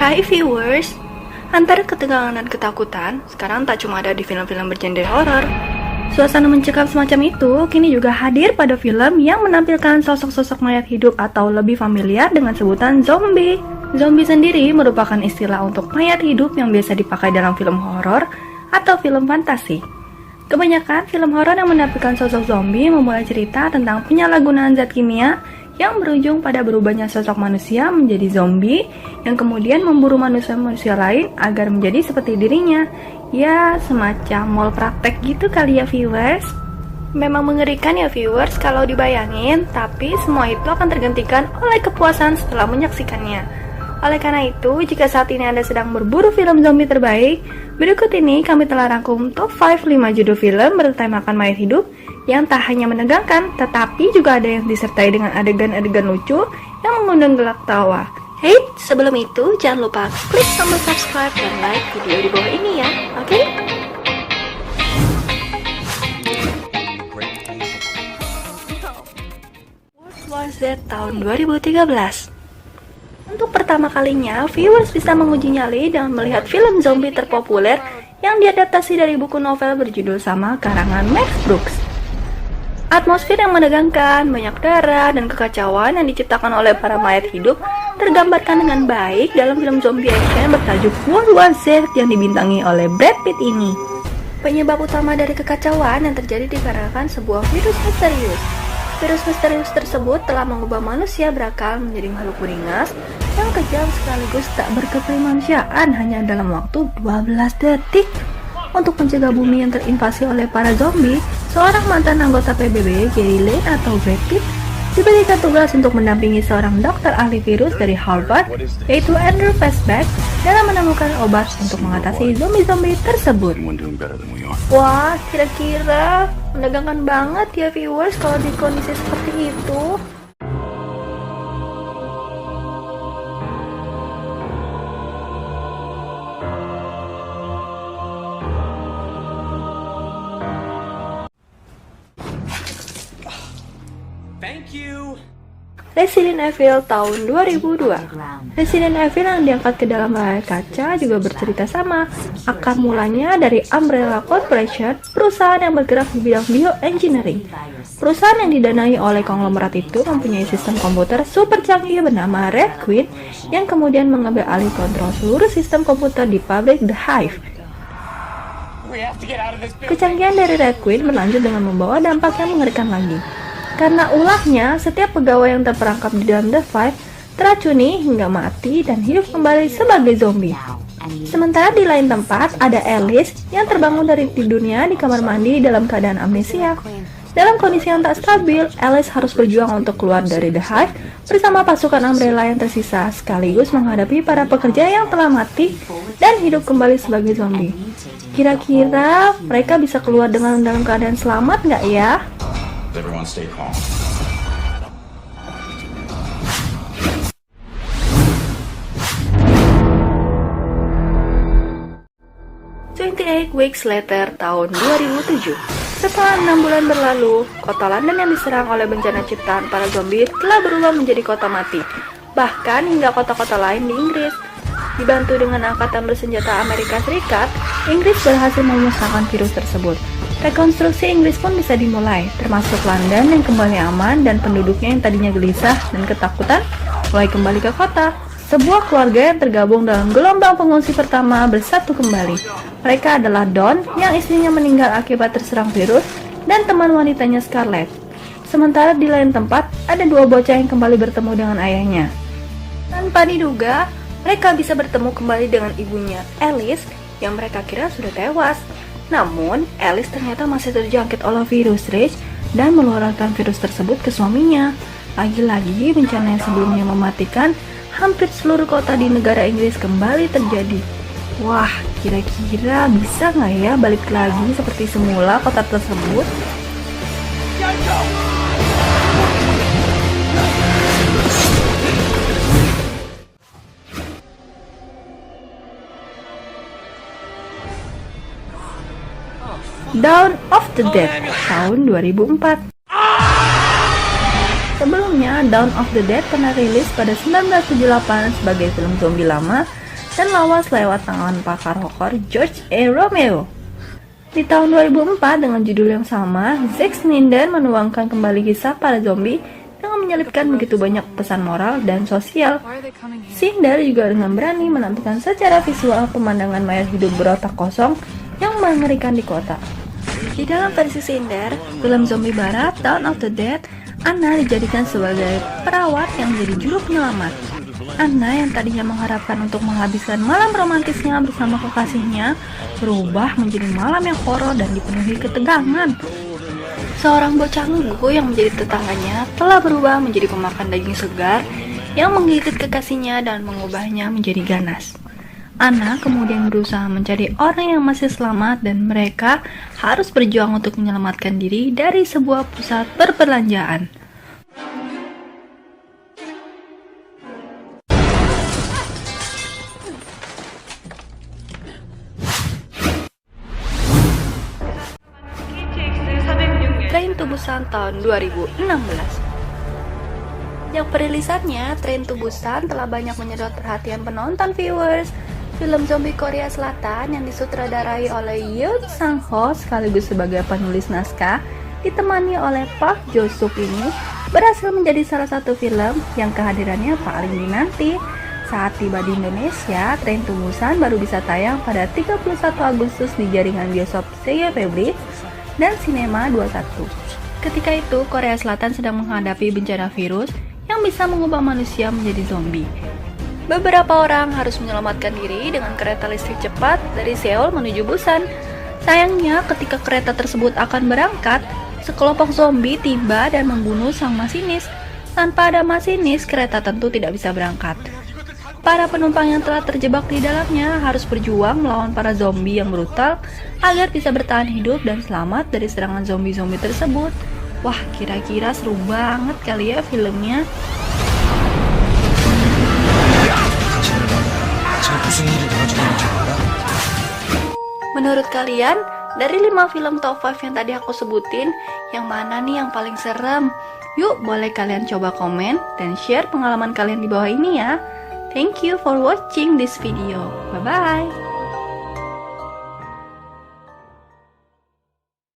Hai viewers, antara ketegangan dan ketakutan sekarang tak cuma ada di film-film bergenre horor. Suasana mencekam semacam itu kini juga hadir pada film yang menampilkan sosok-sosok mayat hidup atau lebih familiar dengan sebutan zombie. Zombie sendiri merupakan istilah untuk mayat hidup yang biasa dipakai dalam film horor atau film fantasi. Kebanyakan film horor yang menampilkan sosok zombie memulai cerita tentang penyalahgunaan zat kimia yang berujung pada berubahnya sosok manusia menjadi zombie yang kemudian memburu manusia-manusia lain agar menjadi seperti dirinya. Ya, semacam mall praktek gitu kali ya viewers. Memang mengerikan ya viewers kalau dibayangin, tapi semua itu akan tergantikan oleh kepuasan setelah menyaksikannya. Oleh karena itu, jika saat ini Anda sedang berburu film zombie terbaik, berikut ini kami telah rangkum top 5 judul film bertemakan mayat hidup yang tak hanya menegangkan, tetapi juga ada yang disertai dengan adegan-adegan lucu yang mengundang gelak tawa. Hey, sebelum itu jangan lupa klik tombol subscribe dan like video di bawah ini ya, oke? World War Z tahun 2013. Untuk pertama kalinya, viewers bisa menguji nyali dengan melihat film zombie terpopuler yang diadaptasi dari buku novel berjudul sama karangan Max Brooks. Atmosfer yang menegangkan, banyak darah, dan kekacauan yang diciptakan oleh para mayat hidup tergambarkan dengan baik dalam film zombie action bertajuk World War Z yang dibintangi oleh Brad Pitt ini. Penyebab utama dari kekacauan yang terjadi dikarenakan sebuah virus misterius. Virus misterius tersebut telah mengubah manusia berakal menjadi makhluk beringas yang kejam sekaligus tak berkemanusiaan hanya dalam waktu 12 detik. Untuk mencegah bumi yang terinvasi oleh para zombie, seorang mantan anggota PBB, Gary Lane atau Brad Pitt, diberikan tugas untuk mendampingi seorang dokter ahli virus dari Harvard, yaitu Andrew Fastback, dalam menemukan obat untuk mengatasi zombie-zombie tersebut. Wah, kira-kira menegangkan banget ya viewers kalau di kondisi seperti itu. Resident Evil tahun 2002. Resident Evil yang diangkat ke dalam layar kaca juga bercerita sama. Akar mulanya dari Umbrella Corporation, perusahaan yang bergerak di bidang bioengineering. Perusahaan yang didanai oleh konglomerat itu mempunyai sistem komputer super canggih bernama Red Queen yang kemudian mengambil alih kontrol seluruh sistem komputer di pabrik The Hive. Kecanggihan dari Red Queen berlanjut dengan membawa dampak yang mengerikan lagi. Karena ulahnya, setiap pegawai yang terperangkap di dalam The Five teracuni hingga mati dan hidup kembali sebagai zombie. Sementara di lain tempat, ada Alice yang terbangun dari tidurnya di kamar mandi dalam keadaan amnesia. Dalam kondisi yang tak stabil, Alice harus berjuang untuk keluar dari The Hive bersama pasukan Umbrella yang tersisa, sekaligus menghadapi para pekerja yang telah mati dan hidup kembali sebagai zombie. Kira-kira mereka bisa keluar dalam keadaan selamat nggak ya? Everyone stay calm. "28 Weeks Later" tahun 2007. Setelah 6 bulan berlalu, kota London yang diserang oleh bencana ciptaan para zombie telah berubah menjadi kota mati. Bahkan hingga kota-kota lain di Inggris. Dibantu dengan angkatan bersenjata Amerika Serikat, Inggris berhasil memusnahkan virus tersebut. Rekonstruksi Inggris pun bisa dimulai, termasuk London yang kembali aman dan penduduknya yang tadinya gelisah dan ketakutan mulai kembali ke kota. Sebuah keluarga yang tergabung dalam gelombang pengungsi pertama bersatu kembali. Mereka adalah Dawn yang istrinya meninggal akibat terserang virus dan teman wanitanya Scarlett. Sementara di lain tempat, ada dua bocah yang kembali bertemu dengan ayahnya. Tanpa diduga, mereka bisa bertemu kembali dengan ibunya, Alice, yang mereka kira sudah tewas. Namun, Alice ternyata masih terjangkit oleh virus Rage dan menularkan virus tersebut ke suaminya. Lagi-lagi, bencana yang sebelumnya mematikan hampir seluruh kota di negara Inggris kembali terjadi. Wah, kira-kira bisa nggak ya balik lagi seperti semula kota tersebut? Dawn of the Dead tahun 2004. Sebelumnya, Dawn of the Dead pernah rilis pada 1978 sebagai film zombie lama dan lawas lewat tangan pakar horor George A. Romero. Di tahun 2004 dengan judul yang sama, Zack Snyder menuangkan kembali kisah para zombie dengan menyelipkan begitu banyak pesan moral dan sosial. Snyder juga dengan berani menampilkan secara visual pemandangan mayat hidup berotak kosong yang mengerikan di kota. Di dalam versi Snyder, film zombie barat Dawn of the Dead, Anna dijadikan sebagai perawat yang menjadi juru penyelamat. Anna yang tadinya mengharapkan untuk menghabiskan malam romantisnya bersama kekasihnya berubah menjadi malam yang horor dan dipenuhi ketegangan. Seorang bocah lugu yang menjadi tetangganya telah berubah menjadi pemakan daging segar yang menggigit kekasihnya dan mengubahnya menjadi ganas. Anna kemudian berusaha mencari orang yang masih selamat dan mereka harus berjuang untuk menyelamatkan diri dari sebuah pusat perbelanjaan. Train to Busan tahun 2016. Yang perilisannya, Train to Busan telah banyak menyedot perhatian penonton viewers. Film zombie Korea Selatan yang disutradarai oleh Yoon Sang-ho sekaligus sebagai penulis naskah, ditemani oleh Park Jo-suk ini berhasil menjadi salah satu film yang kehadirannya paling dinanti. Saat tiba di Indonesia, Train to Busan baru bisa tayang pada 31 Agustus di jaringan bioskop CGV dan Cinema 21. Ketika itu, Korea Selatan sedang menghadapi bencana virus yang bisa mengubah manusia menjadi zombie. Beberapa orang harus menyelamatkan diri dengan kereta listrik cepat dari Seoul menuju Busan. Sayangnya, ketika kereta tersebut akan berangkat, sekelompok zombie tiba dan membunuh sang masinis. Tanpa ada masinis, kereta tentu tidak bisa berangkat. Para penumpang yang telah terjebak di dalamnya harus berjuang melawan para zombie yang brutal agar bisa bertahan hidup dan selamat dari serangan zombie-zombie tersebut. Wah, kira-kira seru banget kali ya filmnya. Menurut kalian, dari 5 film top 5 yang tadi aku sebutin, yang mana nih yang paling serem? Yuk, boleh kalian coba komen dan share pengalaman kalian di bawah ini ya. Thank you for watching this video. Bye-bye.